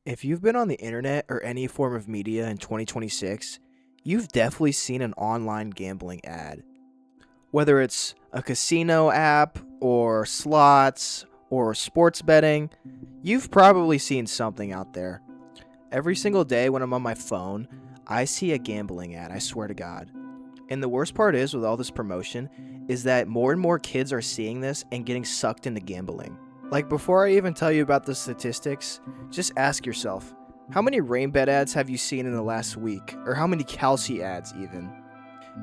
If you've been on the internet or any form of media in 2026, you've definitely seen an online gambling ad. Whether it's a casino app or slots or sports betting, you've probably seen something out there. Every single day when I'm on my phone, I see a gambling ad, I swear to God. And the worst part is with all this promotion is that more and more kids are seeing this and getting sucked into gambling. Like, before I even tell you about the statistics, just ask yourself, how many RainBet ads have you seen in the last week? Or how many Kalshi ads even?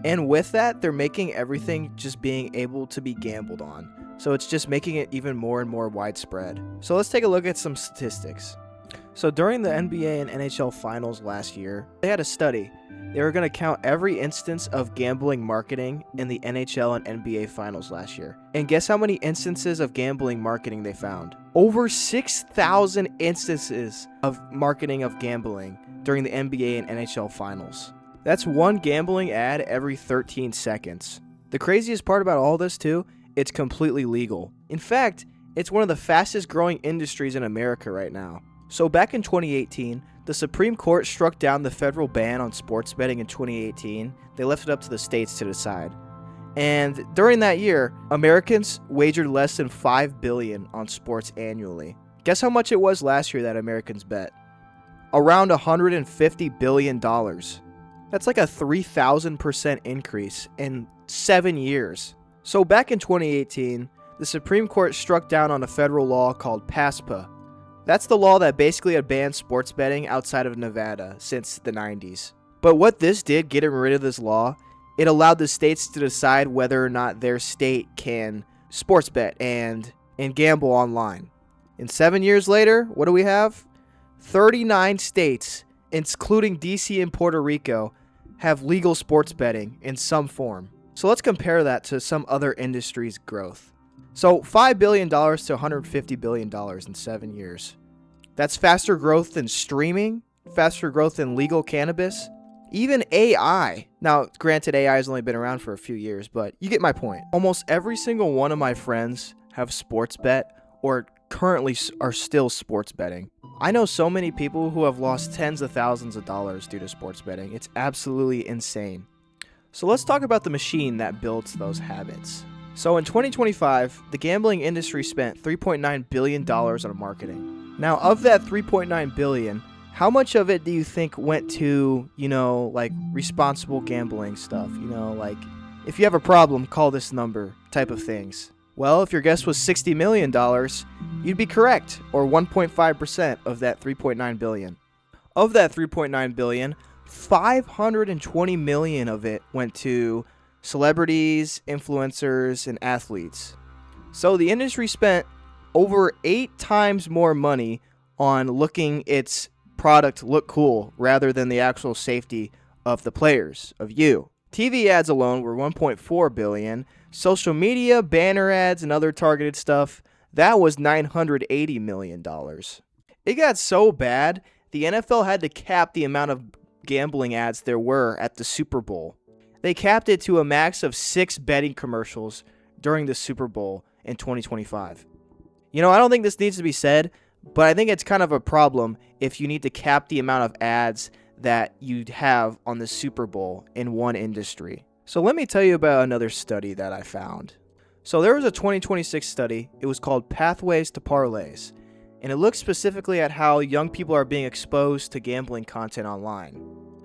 And with that, they're making everything just being able to be gambled on. So it's just making it even more and more widespread. So let's take a look at some statistics. So during the NBA and NHL finals last year, they had a study. They were going to count every instance of gambling marketing in the NHL and NBA finals last year. And guess how many instances of gambling marketing they found? Over 6,000 instances of marketing of gambling during the NBA and NHL finals. That's one gambling ad every 13 seconds. The craziest part about all this too, it's completely legal. In fact, it's one of the fastest growing industries in America right now. So back in 2018, the Supreme Court struck down the federal ban on sports betting in 2018. They left it up to the states to decide. And during that year, Americans wagered less than $5 billion on sports annually. Guess how much it was last year that Americans bet? Around $150 billion. That's like a 3,000% increase in 7 years. So back in 2018, the Supreme Court struck down on a federal law called PASPA. That's the law that basically had banned sports betting outside of Nevada since the 90s. But what this did, getting rid of this law, it allowed the states to decide whether or not their state can sports bet and gamble online. And 7 years later, what do we have? 39 states, including DC and Puerto Rico, have legal sports betting in some form. So let's compare that to some other industries' growth. So $5 billion to $150 billion in 7 years. That's faster growth than streaming, faster growth than legal cannabis, even AI. Now, granted, AI has only been around for a few years, but you get my point. Almost every single one of my friends have sports bet or currently are still sports betting. I know so many people who have lost tens of thousands of dollars due to sports betting. It's absolutely insane. So let's talk about the machine that builds those habits. So in 2025, the gambling industry spent $3.9 billion on marketing. Now, of that $3.9 billion, how much of it do you think went to, like responsible gambling stuff? Like if you have a problem, call this number type of things. Well, if your guess was $60 million, you'd be correct, or 1.5% of that $3.9 billion. Of that $3.9 billion, $520 million of it went to celebrities, influencers, and athletes. So the industry spent over 8 times more money on looking its product look cool rather than the actual safety of the players, of you. TV ads alone were $1.4 billion. Social media, banner ads, and other targeted stuff, that was $980 million. It got so bad, the NFL had to cap the amount of gambling ads there were at the Super Bowl. They capped it to a max of 6 betting commercials during the Super Bowl in 2025. I don't think this needs to be said, but I think it's kind of a problem if you need to cap the amount of ads that you'd have on the Super Bowl in one industry. So let me tell you about another study that I found. So there was a 2026 study. It was called Pathways to Parlays, and it looked specifically at how young people are being exposed to gambling content online.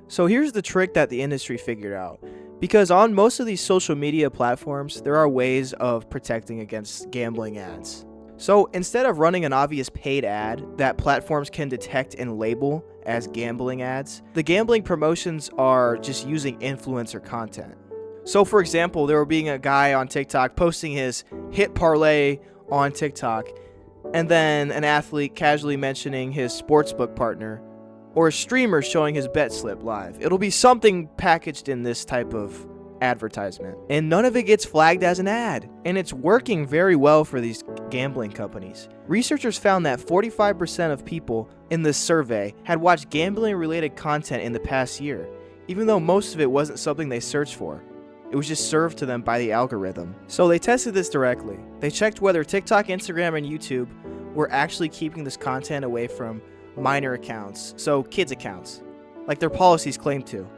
So here's the trick that the industry figured out. Because on most of these social media platforms, there are ways of protecting against gambling ads. So instead of running an obvious paid ad that platforms can detect and label as gambling ads, the gambling promotions are just using influencer content. So for example, there will be a guy on TikTok posting his hit parlay on TikTok, and then an athlete casually mentioning his sportsbook partner, or a streamer showing his bet slip live. It'll be something packaged in this type of advertisement. And none of it gets flagged as an ad. And it's working very well for these gambling companies. Researchers found that 45% of people in this survey had watched gambling-related content in the past year, even though most of it wasn't something they searched for. It was just served to them by the algorithm. So they tested this directly. They checked whether TikTok, Instagram, and YouTube were actually keeping this content away from minor accounts, so kids accounts, like their policies claim to.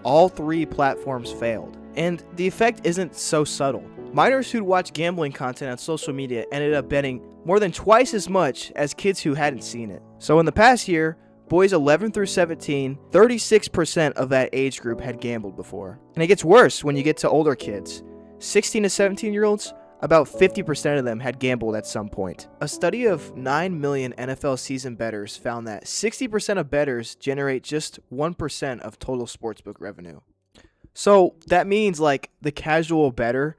All 3 platforms failed. And the effect isn't so subtle. Minors who'd watch gambling content on social media ended up betting more than twice as much as kids who hadn't seen it. So in the past year, boys 11 through 17, 36% of that age group had gambled before. And it gets worse when you get to older kids. 16 to 17-year-olds, about 50% of them had gambled at some point. A study of 9 million NFL season bettors found that 60% of bettors generate just 1% of total sportsbook revenue. So that means like the casual bettor,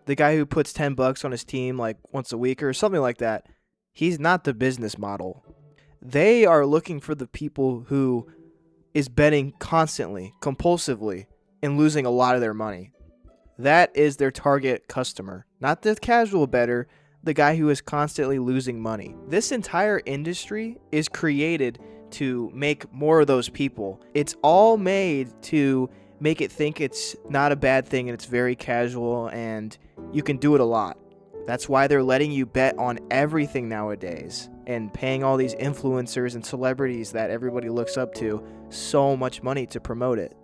the guy who puts $10 on his team like once a week or something like that, he's not the business model. They are looking for the people who is betting constantly, compulsively, and losing a lot of their money. That is their target customer, not the casual bettor, the guy who is constantly losing money. This entire industry is created to make more of those people. It's all made to make it think it's not a bad thing and it's very casual and you can do it a lot. That's why they're letting you bet on everything nowadays and paying all these influencers and celebrities that everybody looks up to so much money to promote it.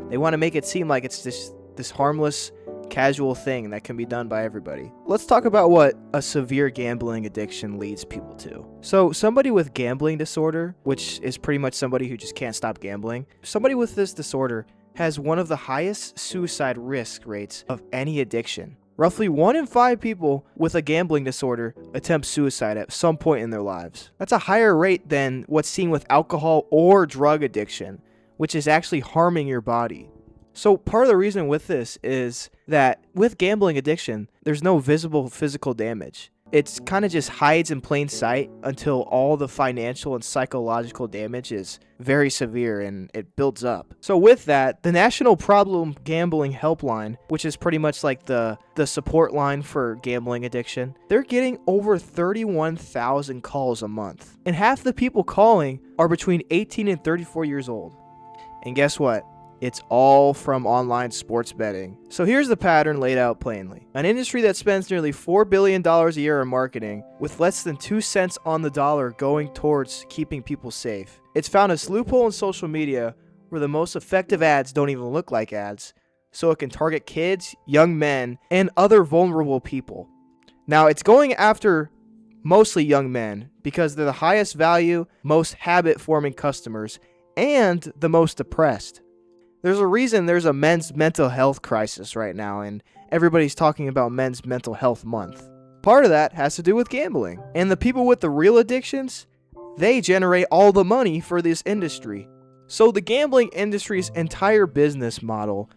They want to make it seem like it's this harmless, casual thing that can be done by everybody. Let's talk about what a severe gambling addiction leads people to. So somebody with gambling disorder, which is pretty much somebody who just can't stop gambling, somebody with this disorder has one of the highest suicide risk rates of any addiction. Roughly 1 in 5 people with a gambling disorder attempt suicide at some point in their lives. That's a higher rate than what's seen with alcohol or drug addiction, which is actually harming your body. So part of the reason with this is that with gambling addiction, there's no visible physical damage. It kind of just hides in plain sight until all the financial and psychological damage is very severe and it builds up. So with that, the National Problem Gambling Helpline, which is pretty much like the support line for gambling addiction, they're getting over 31,000 calls a month. And half the people calling are between 18 and 34 years old. And guess what? It's all from online sports betting. So here's the pattern laid out plainly. An industry that spends nearly $4 billion a year on marketing, with less than 2 cents on the dollar going towards keeping people safe. It's found a loophole in social media where the most effective ads don't even look like ads, so it can target kids, young men, and other vulnerable people. Now, it's going after mostly young men because they're the highest value, most habit-forming customers, and the most depressed. There's a reason there's a men's mental health crisis right now, and everybody's talking about Men's Mental Health Month. Part of that has to do with gambling. And the people with the real addictions, they generate all the money for this industry. So the gambling industry's entire business model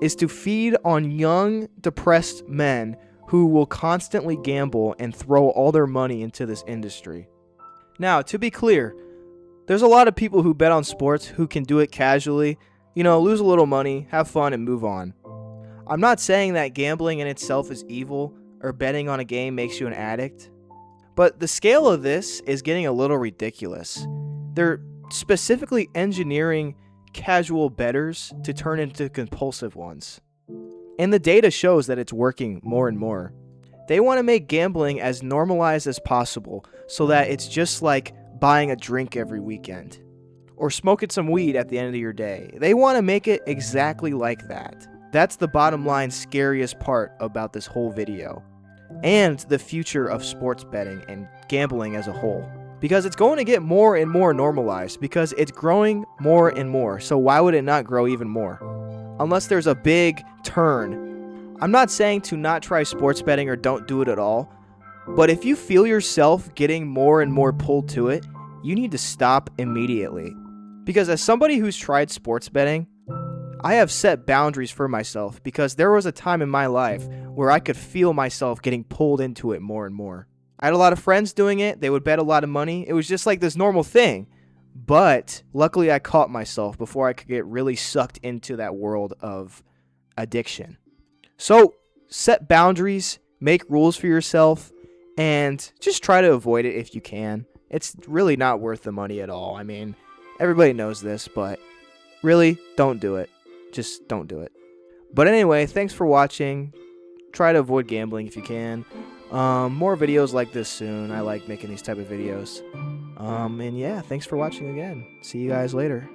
is to feed on young, depressed men who will constantly gamble and throw all their money into this industry. Now, to be clear, there's a lot of people who bet on sports who can do it casually, lose a little money, have fun, and move on. I'm not saying that gambling in itself is evil or betting on a game makes you an addict, but the scale of this is getting a little ridiculous. They're specifically engineering casual bettors to turn into compulsive ones. And the data shows that it's working more and more. They want to make gambling as normalized as possible so that it's just like buying a drink every weekend or smoking some weed at the end of your day. They want to make it exactly like that. That's the bottom line scariest part about this whole video and the future of sports betting and gambling as a whole. Because it's going to get more and more normalized because it's growing more and more. So why would it not grow even more? Unless there's a big turn. I'm not saying to not try sports betting or don't do it at all. But if you feel yourself getting more and more pulled to it, you need to stop immediately. Because as somebody who's tried sports betting, I have set boundaries for myself because there was a time in my life where I could feel myself getting pulled into it more and more. I had a lot of friends doing it. They would bet a lot of money. It was just like this normal thing. But luckily I caught myself before I could get really sucked into that world of addiction. So set boundaries, make rules for yourself, and just try to avoid it if you can. It's really not worth the money at all. I mean, everybody knows this, but really, don't do it. Just don't do it. But anyway, thanks for watching. Try to avoid gambling if you can. More videos like this soon. I like making these type of videos. And yeah, thanks for watching again. See you guys later.